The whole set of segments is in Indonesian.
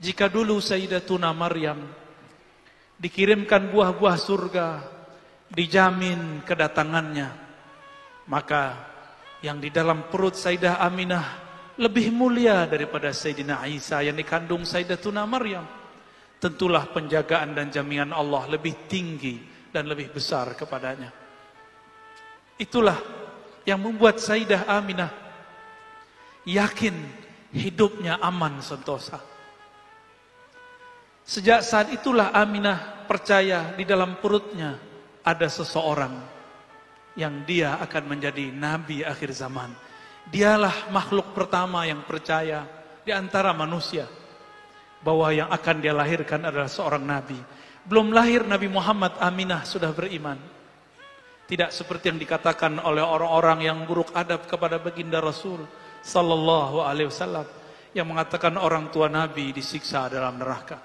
Jika dulu Sayyidatuna Maryam dikirimkan buah-buah surga, dijamin kedatangannya, maka yang di dalam perut Sayyidah Aminah lebih mulia daripada Sayyidina Isa yang dikandung Sayyidatuna Maryam. Tentulah penjagaan dan jaminan Allah lebih tinggi dan lebih besar kepadanya. Itulah yang membuat Sayyidah Aminah yakin hidupnya aman sentosa. Sejak saat itulah Aminah percaya di dalam perutnya ada seseorang yang dia akan menjadi nabi akhir zaman. Dialah makhluk pertama yang percaya di antara manusia bahwa yang akan dia lahirkan adalah seorang nabi. Belum lahir Nabi Muhammad, Aminah sudah beriman. Tidak seperti yang dikatakan oleh orang-orang yang buruk adab kepada baginda Rasul sallallahu alaihi wasallam yang mengatakan orang tua nabi disiksa dalam neraka.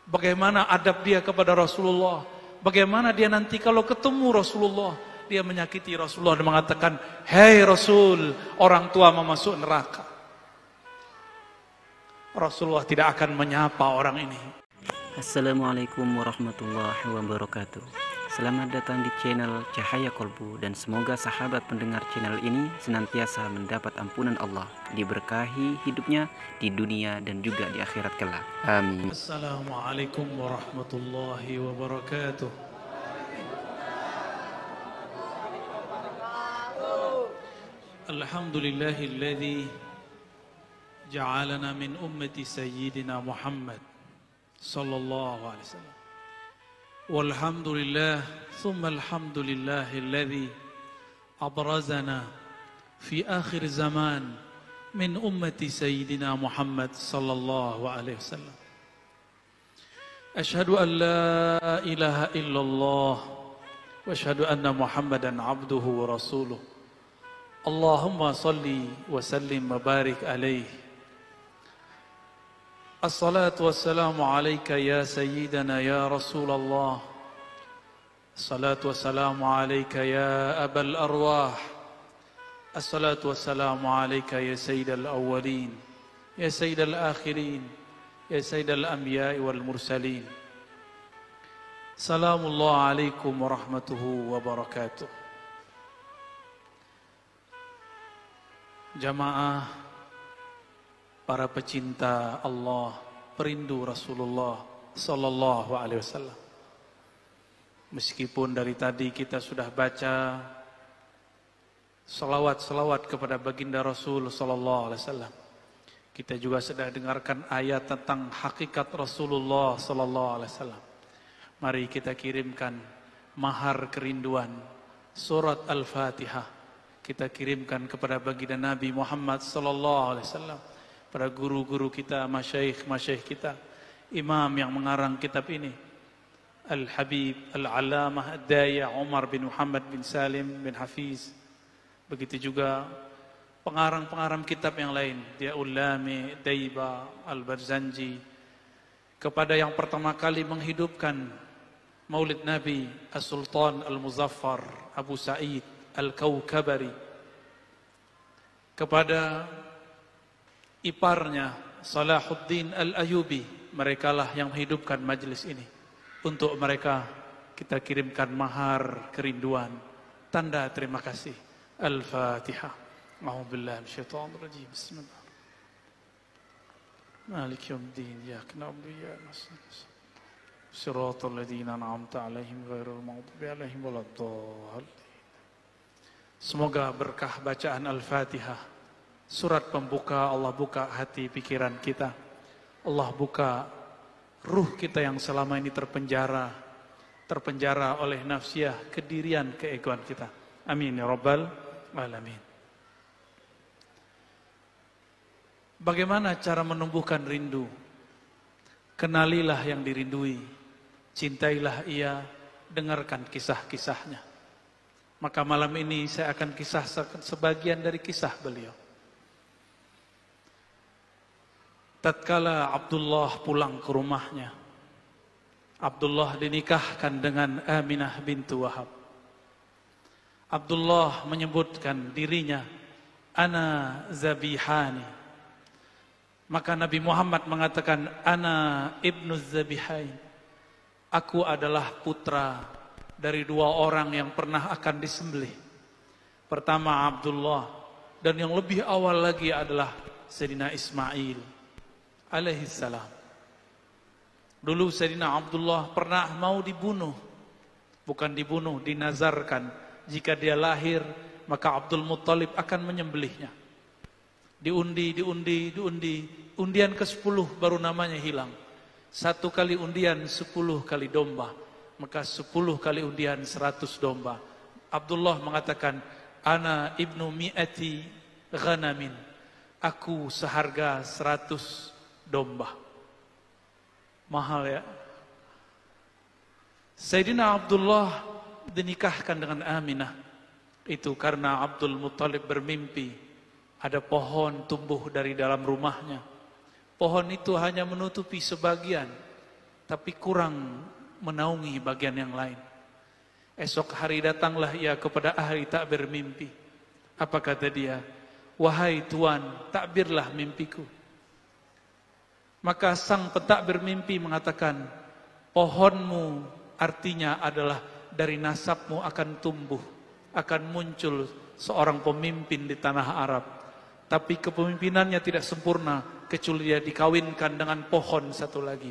Bagaimana adab dia kepada Rasulullah? Bagaimana dia nanti kalau ketemu Rasulullah, dia menyakiti Rasulullah dan mengatakan, "Hei Rasul, orang tua mau masuk neraka." Rasulullah tidak akan menyapa orang ini. Assalamualaikum warahmatullahi wabarakatuh. Selamat datang di channel Cahaya Kolbu, dan semoga sahabat pendengar channel ini senantiasa mendapat ampunan Allah, diberkahi hidupnya di dunia dan juga di akhirat kelak. Amin. Assalamualaikum warahmatullahi wabarakatuh. Alhamdulillahilladzi ja'alana min ummati sayyidina Muhammad sallallahu alaihi wasallam. Walhamdulillah, thumma alhamdulillahilladzi abrazana fi akhir zaman min ummati sayyidina Muhammad sallallahu alaihi wasallam. Ashhadu an la ilaha illallah wa ashhadu anna Muhammadan abduhu wa rasuluh. Allahumma salli wa sallim wa barik alaihi. Assalatu wassalamu alayka ya sayyidana ya Rasulullah. Assalatu wassalamu alayka ya abal arwah. Assalatu wassalamu alayka ya sayyidal awwalin, ya sayyidal akhirin, ya sayyidal anbiya'i wal mursalin. Salamullah alaikum warahmatuhu wabarakatuh. Jamaah, para pecinta Allah, perindu Rasulullah sallallahu alaihi wasallam. Meskipun dari tadi kita sudah baca salawat-salawat kepada baginda Rasul sallallahu alaihi wasallam, kita juga sudah dengarkan ayat tentang hakikat Rasulullah sallallahu alaihi wasallam. Mari kita kirimkan mahar kerinduan, surat Al-Fatihah kita kirimkan kepada baginda Nabi Muhammad sallallahu alaihi wasallam, para guru-guru kita, masyayikh kita, imam yang mengarang kitab ini, Al-Habib, Al-Alamah, Ad-Daya, Umar bin Muhammad bin Salim bin Hafiz. Begitu juga pengarang-pengarang kitab yang lain, Diyaul Lami, Daiba, Al-Barzanji. Kepada yang pertama kali menghidupkan Maulid Nabi, As-Sultan Al-Muzaffar, Abu Sa'id Al-Kawkabari. Kepada iparnya Salahuddin Al-Ayubi, merekalah yang menghidupkan majlis ini. Untuk mereka kita kirimkan mahar kerinduan, tanda terima kasih. Al-Fatihah. A'udzubillahi minasyaitonir rajim. Bismillah. Maliki yaumiddin, iyyaka na'budu wa iyyaka nasta'in. Shiratal ladzina an'amta 'alaihim ghairil maghdubi 'alaihim waladdallin. Semoga berkah bacaan Al-Fatihah, surat pembuka, Allah buka hati pikiran kita. Allah buka ruh kita yang selama ini terpenjara oleh nafsiyah, kedirian, keegoan kita. Amin ya rabbal alamin. Bagaimana cara menumbuhkan rindu? Kenalilah yang dirindui, cintailah ia, dengarkan kisah-kisahnya. Maka malam ini saya akan kisahkan sebagian dari kisah beliau. Tatkala Abdullah pulang ke rumahnya, Abdullah dinikahkan dengan Aminah bintu Wahab. Abdullah menyebutkan dirinya, ana zabihani, Maka Nabi Muhammad mengatakan, Ana ibnu Zabihain. Aku adalah putra dari dua orang yang pernah akan disembelih. Pertama Abdullah, dan yang lebih awal lagi adalah Sayyidina Ismail alaihissalam. Dulu Sayyidina Abdullah pernah mau dibunuh. Bukan dibunuh, dinazarkan. Jika dia lahir, maka Abdul Muttalib akan menyembelihnya. Diundi. Undian ke-10 baru namanya hilang. 1 kali undian 10 kali domba. Maka 10 kali undian 100 domba. Abdullah mengatakan, Ana ibnu mi'ati ghanamin. Aku seharga 100 domba. Mahal ya. Sayyidina Abdullah dinikahkan dengan Aminah. Itu karena Abdul Muttalib bermimpi ada pohon tumbuh dari dalam rumahnya. Pohon itu hanya menutupi sebagian, tapi kurang menaungi bagian yang lain. Esok hari datanglah ia kepada ahli takbir mimpi. Apa kata dia? Wahai Tuan, takbirlah mimpiku. Maka sang pentakbir mimpi mengatakan, pohonmu artinya adalah dari nasabmu akan tumbuh, akan muncul seorang pemimpin di tanah Arab. Tapi kepemimpinannya tidak sempurna kecuali dia dikawinkan dengan pohon satu lagi.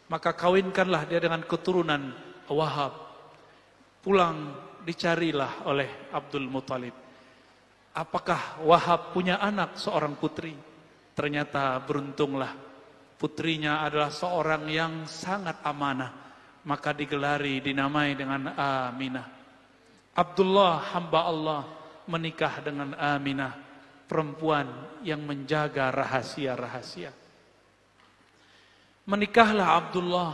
Maka kawinkanlah dia dengan keturunan Wahab. Pulang dicarilah oleh Abdul Muttalib. Apakah Wahab punya anak seorang putri? Ternyata beruntunglah putrinya adalah seorang yang sangat amanah. Maka digelari, dinamai dengan Aminah. Abdullah hamba Allah menikah dengan Aminah, perempuan yang menjaga rahasia-rahasia. Menikahlah Abdullah,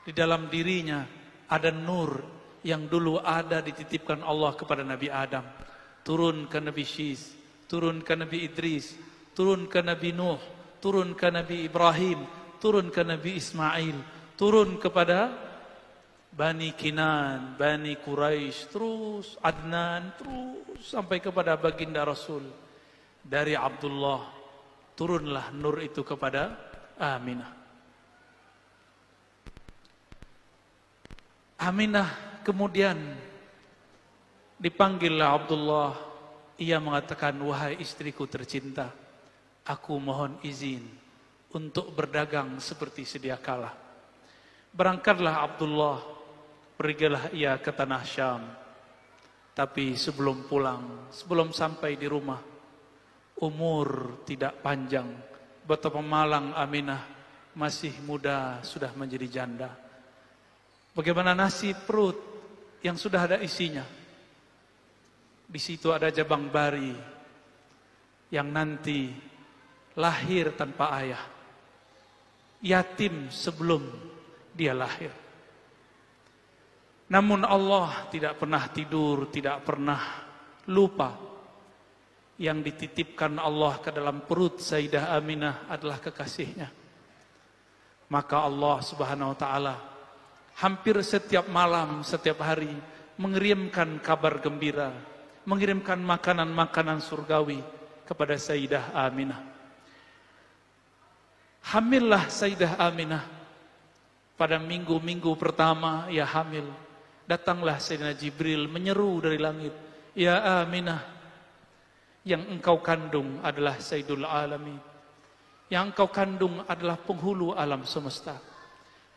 di dalam dirinya ada nur yang dulu ada dititipkan Allah kepada Nabi Adam. Turun ke Nabi Syis, turun ke Nabi Idris, turun ke Nabi Nuh, turun ke Nabi Ibrahim, turun ke Nabi Ismail, turun kepada Bani Kinan, Bani Quraisy, terus Adnan, terus sampai kepada baginda Rasul. Dari Abdullah turunlah nur itu kepada Aminah. Aminah kemudian dipanggillah Abdullah. Ia mengatakan, wahai istriku tercinta, aku mohon izin untuk berdagang seperti sedia kala. Berangkatlah Abdullah, pergilah ia ke tanah Syam. Tapi sebelum pulang, sebelum sampai di rumah, umur tidak panjang. Betapa malang Aminah, masih muda sudah menjadi janda. Bagaimana nasib perut yang sudah ada isinya? Di situ ada jabang bari yang nanti lahir tanpa ayah, yatim sebelum dia lahir. Namun Allah tidak pernah tidur, tidak pernah lupa. Yang dititipkan Allah ke dalam perut Sayyidah Aminah adalah kekasihnya. Maka Allah Subhanahu wa ta'ala hampir setiap malam, setiap hari mengirimkan kabar gembira, mengirimkan makanan-makanan surgawi kepada Sayyidah Aminah. Hamillah Sayyidah Aminah. Pada minggu-minggu pertama ia hamil, datanglah Sayyidina Jibril menyeru dari langit, Ya Aminah, yang engkau kandung adalah Sayyidul Alamin. Yang engkau kandung adalah penghulu alam semesta.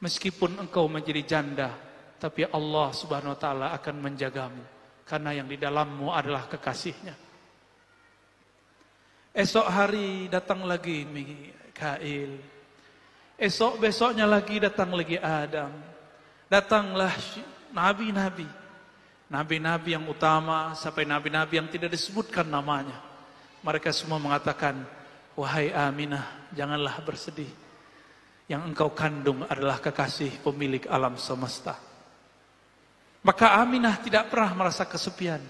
Meskipun engkau menjadi janda, tapi Allah Subhanahu wa ta'ala akan menjagamu, karena yang di dalammu adalah kekasihnya. Esok hari datang lagi Mikail. Esok besoknya lagi datang lagi Adam. Datanglah nabi-nabi. Nabi-nabi yang utama sampai nabi-nabi yang tidak disebutkan namanya. Mereka semua mengatakan, wahai Aminah, janganlah bersedih. Yang engkau kandung adalah kekasih pemilik alam semesta. Maka Aminah tidak pernah merasa kesepian.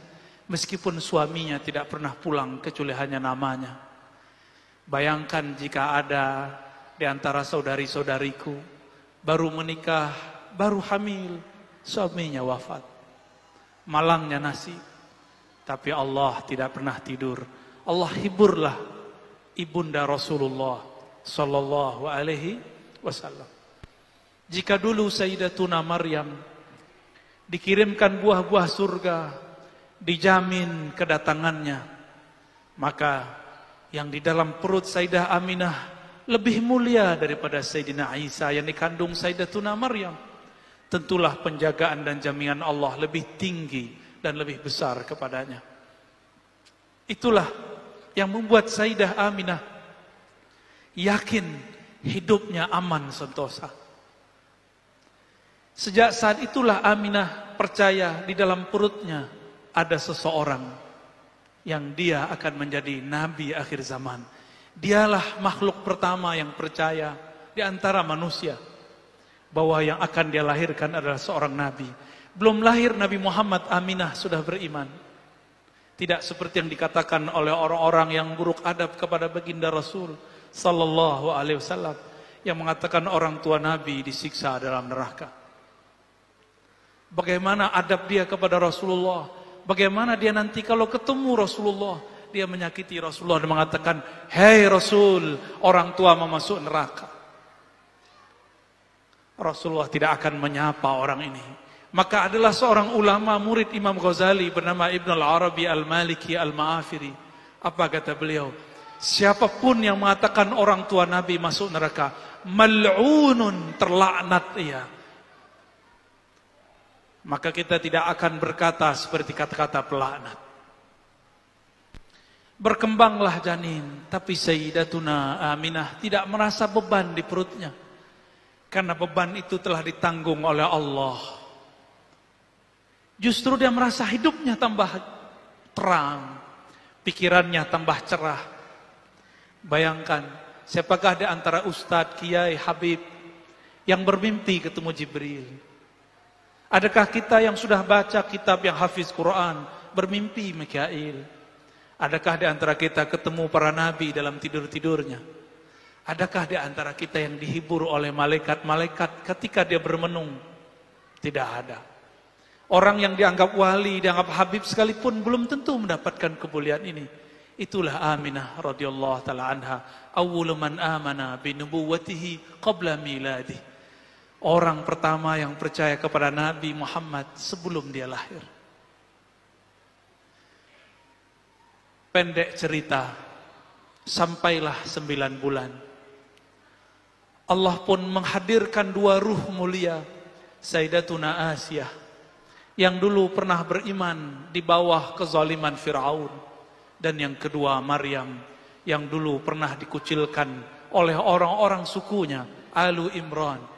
Meskipun suaminya tidak pernah pulang kecuali hanya namanya. Bayangkan jika ada di antara saudari-saudariku, baru menikah, baru hamil, suaminya wafat. Malangnya nasib. Tapi Allah tidak pernah tidur. Allah hiburlah ibunda Rasulullah sallallahu alaihi wasallam. Jika dulu Sayyidatuna Maryam dikirimkan buah-buah surga, dijamin kedatangannya, maka yang di dalam perut Sayyidah Aminah lebih mulia daripada Sayyidina Isa yang dikandung Sayyidatuna Maryam. Tentulah penjagaan dan jaminan Allah lebih tinggi dan lebih besar kepadanya. Itulah yang membuat Sayyidah Aminah yakin hidupnya aman sentosa. Sejak saat itulah Aminah percaya di dalam perutnya ada seseorang yang dia akan menjadi nabi akhir zaman. Dialah makhluk pertama yang percaya di antara manusia bahwa yang akan dia lahirkan adalah seorang nabi. Belum lahir Nabi Muhammad, Aminah sudah beriman. Tidak seperti yang dikatakan oleh orang-orang yang buruk adab kepada baginda Rasul sallallahu alaihi wasallam yang mengatakan orang tua nabi disiksa dalam neraka. Bagaimana adab dia kepada Rasulullah? Bagaimana dia nanti kalau ketemu Rasulullah, dia menyakiti Rasulullah dan mengatakan, "Hei Rasul, orang tua mau masuk neraka." Rasulullah tidak akan menyapa orang ini. Maka adalah seorang ulama murid Imam Ghazali bernama Ibn al-Arabi al-Maliki al-Ma'afiri. Apa kata beliau? Siapapun yang mengatakan orang tua Nabi masuk neraka, mal'unun, terlaknat ia. Maka kita tidak akan berkata seperti kata-kata pelaknat. Berkembanglah janin, tapi Sayyidatuna Aminah tidak merasa beban di perutnya. Karena beban itu telah ditanggung oleh Allah. Justru dia merasa hidupnya tambah terang, pikirannya tambah cerah. Bayangkan, siapakah di antara Ustadz, Kiai, Habib yang bermimpi ketemu Jibril? Adakah kita yang sudah baca kitab yang hafiz Quran bermimpi Mikail? Adakah di antara kita ketemu para nabi dalam tidur-tidurnya? Adakah di antara kita yang dihibur oleh malaikat-malaikat ketika dia bermenung? Tidak ada. Orang yang dianggap wali, dianggap habib sekalipun belum tentu mendapatkan kemuliaan ini. Itulah Aminah radhiyallahu taala anha, awwalu man amana bi nubuwwatihi qabla miladihi. Orang pertama yang percaya kepada Nabi Muhammad sebelum dia lahir. Pendek cerita, sampailah 9 bulan. Allah pun menghadirkan 2 ruh mulia, Sayyidatuna Asiyah, yang dulu pernah beriman di bawah kezaliman Fir'aun, dan yang kedua Maryam, yang dulu pernah dikucilkan oleh orang-orang sukunya, Alu Imran.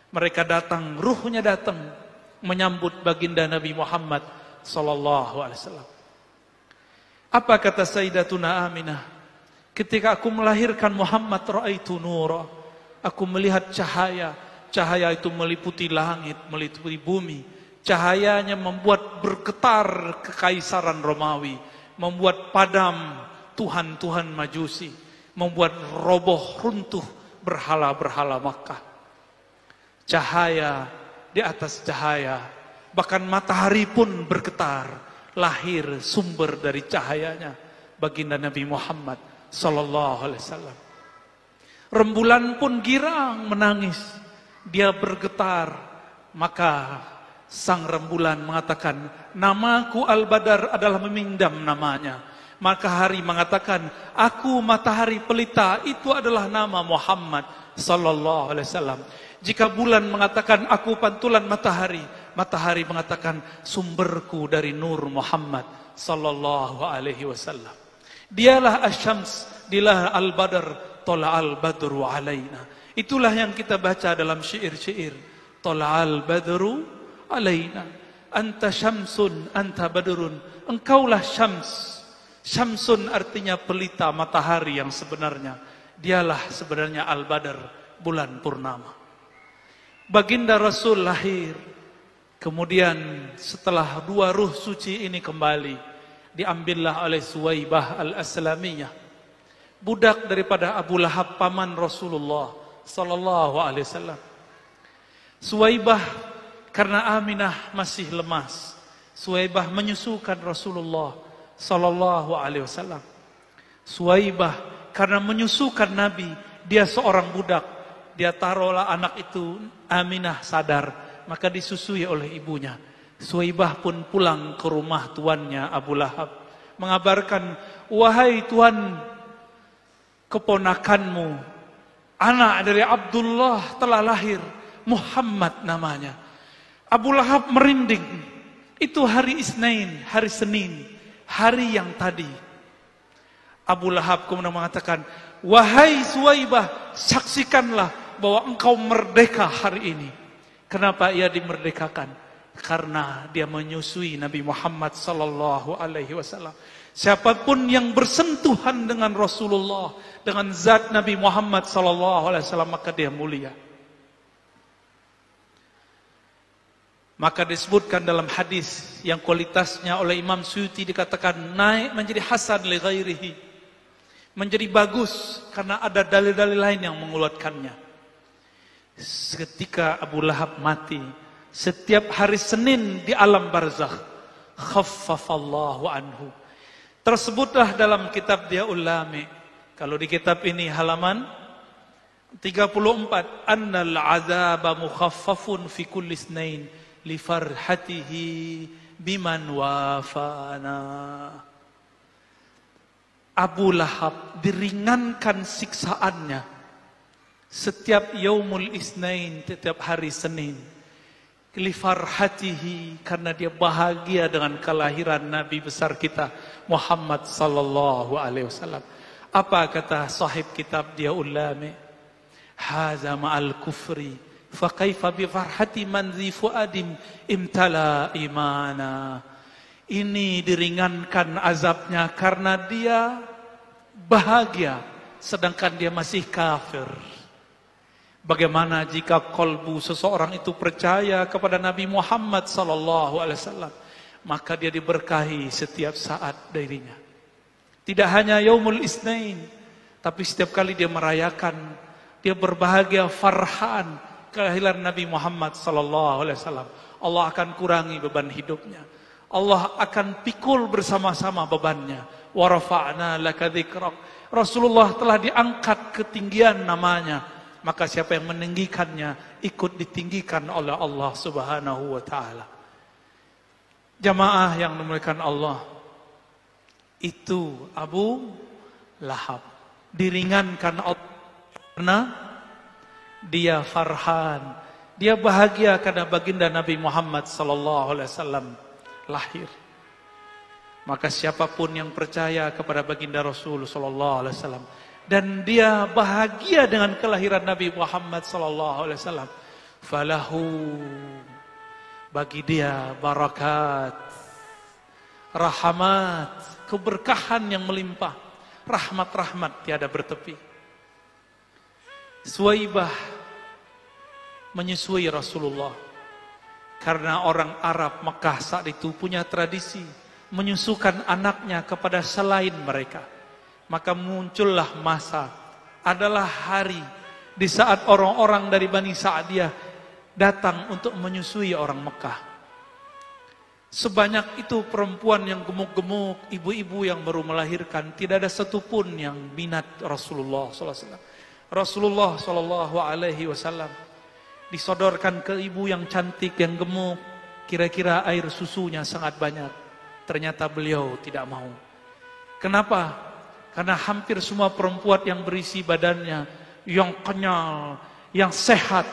Mereka datang, ruhnya datang menyambut baginda Nabi Muhammad sallallahu alaihi wasallam. Apa kata Sayyidatuna Aminah? Ketika aku melahirkan Muhammad, ra'aitu nura. Aku melihat cahaya. Cahaya itu meliputi langit, meliputi bumi. Cahayanya membuat bergetar kekaisaran Romawi, membuat padam tuhan-tuhan Majusi, membuat roboh runtuh berhala-berhala Makkah. Cahaya di atas cahaya, bahkan matahari pun bergetar, lahir sumber dari cahayanya baginda Nabi Muhammad sallallahu alaihi wasallam. Rembulan pun girang menangis, dia bergetar, maka sang rembulan mengatakan, namaku Al-Badar adalah memindam namanya. Maka hari mengatakan, aku matahari pelita, itu adalah nama Muhammad sallallahu alaihi wasallam. Jika bulan mengatakan aku pantulan matahari, matahari mengatakan sumberku dari nur Muhammad sallallahu alaihi wasallam. Dialah Asy-Syams, dialah Al-Badr, Tola'al badru alaina. Itulah yang kita baca dalam syair-syair. Tola'al badru alaina. Anta syamsun, anta badrun. Engkaulah syams. Syamsun artinya pelita matahari yang sebenarnya. Dialah sebenarnya Al-Badr, bulan purnama. Baginda Rasul lahir. Kemudian setelah 2 ruh suci ini kembali, diambillah oleh Suwaibah al-Aslamiyah, budak daripada Abu Lahab, paman Rasulullah sallallahu alaihi wasallam. Suwaibah karena Aminah masih lemas, Suwaibah menyusukan Rasulullah sallallahu alaihi wasallam. Suwaibah karena menyusukan Nabi, Dia seorang budak. Dia taruhlah anak itu, Aminah sadar, maka disusui oleh ibunya. Suwaibah pun pulang ke rumah tuannya Abu Lahab, mengabarkan, wahai tuan, keponakanmu, anak dari Abdullah telah lahir, Muhammad namanya. Abu Lahab merinding. Itu hari Isnin, hari Senin, hari yang tadi. Abu Lahab kemudian mengatakan, wahai Suwaibah, saksikanlah bahwa engkau merdeka hari ini. Kenapa ia dimerdekakan? Karena dia menyusui Nabi Muhammad sallallahu alaihi wasallam. Siapapun yang bersentuhan dengan Rasulullah, dengan zat Nabi Muhammad sallallahu alaihi wasallam, maka dia mulia. Maka disebutkan dalam hadis yang kualitasnya oleh Imam Suyuti dikatakan naik menjadi hasan li ghairihi, menjadi bagus karena ada dalil-dalil lain yang menguatkannya. Ketika Abu Lahab mati, setiap hari Senin di alam barzakh, khaffafallahu anhu. Tersebutlah dalam kitab Diyaul Lami. Kalau di kitab ini halaman 34, annal azaba mukhaffafun fi kulli isnain li farhatihi biman wafana. Abu Lahab diringankan siksaannya setiap yaumul isnain, setiap hari Senin, li farhatihi, karena dia bahagia dengan kelahiran Nabi besar kita Muhammad sallallahu alaihi wasallam. Apa kata sahib kitab Diyaul Lami? Haza ma'al kufri fa kaifa bi farhati man zi fuadim imtala imana. Ini diringankan azabnya karena dia bahagia sedangkan dia masih kafir. Bagaimana jika kolbu seseorang itu percaya kepada Nabi Muhammad sallallahu alaihi wasallam, maka dia diberkahi setiap saat darinya. Tidak hanya yaumul isnain, tapi setiap kali dia merayakan, dia berbahagia farhan kelahiran Nabi Muhammad sallallahu alaihi wasallam. Allah akan kurangi beban hidupnya. Allah akan pikul bersama-sama bebannya. Wa rafa'na laka dzikrak. Rasulullah telah diangkat ketinggian namanya. Maka siapa yang meninggikannya ikut ditinggikan oleh Allah Subhanahu wa taala. Jamaah yang dimuliakan Allah, itu Abu Lahab diringankan Allah karena dia farhan, dia bahagia karena baginda Nabi Muhammad sallallahu alaihi wasallam lahir. Maka siapapun yang percaya kepada baginda Rasul sallallahu alaihi wasallam dan dia bahagia dengan kelahiran Nabi Muhammad sallallahu alaihi wasallam, falahu, bagi dia barakat, rahmat, keberkahan yang melimpah, rahmat-rahmat tiada bertepi. Suwaibah menyusui Rasulullah karena orang Arab Mekah saat itu punya tradisi menyusukan anaknya kepada selain mereka. Maka muncullah masa, adalah hari di saat orang-orang dari Bani Sa'diyah datang untuk menyusui orang Mekah. Sebanyak itu perempuan yang gemuk-gemuk, ibu-ibu yang baru melahirkan, tidak ada satupun yang minat Rasulullah SAW. Rasulullah SAW disodorkan ke ibu yang cantik, yang gemuk, kira-kira air susunya sangat banyak. Ternyata beliau tidak mau. Kenapa? Karena hampir semua perempuan yang berisi badannya, yang kenyal, yang sehat,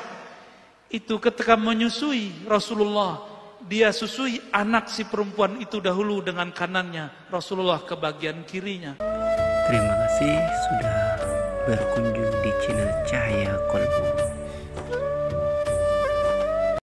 itu ketika menyusui Rasulullah, dia susui anak si perempuan itu dahulu dengan kanannya, Rasulullah ke bagian kirinya. Terima kasih sudah berkunjung di channel Cahaya Kolbu.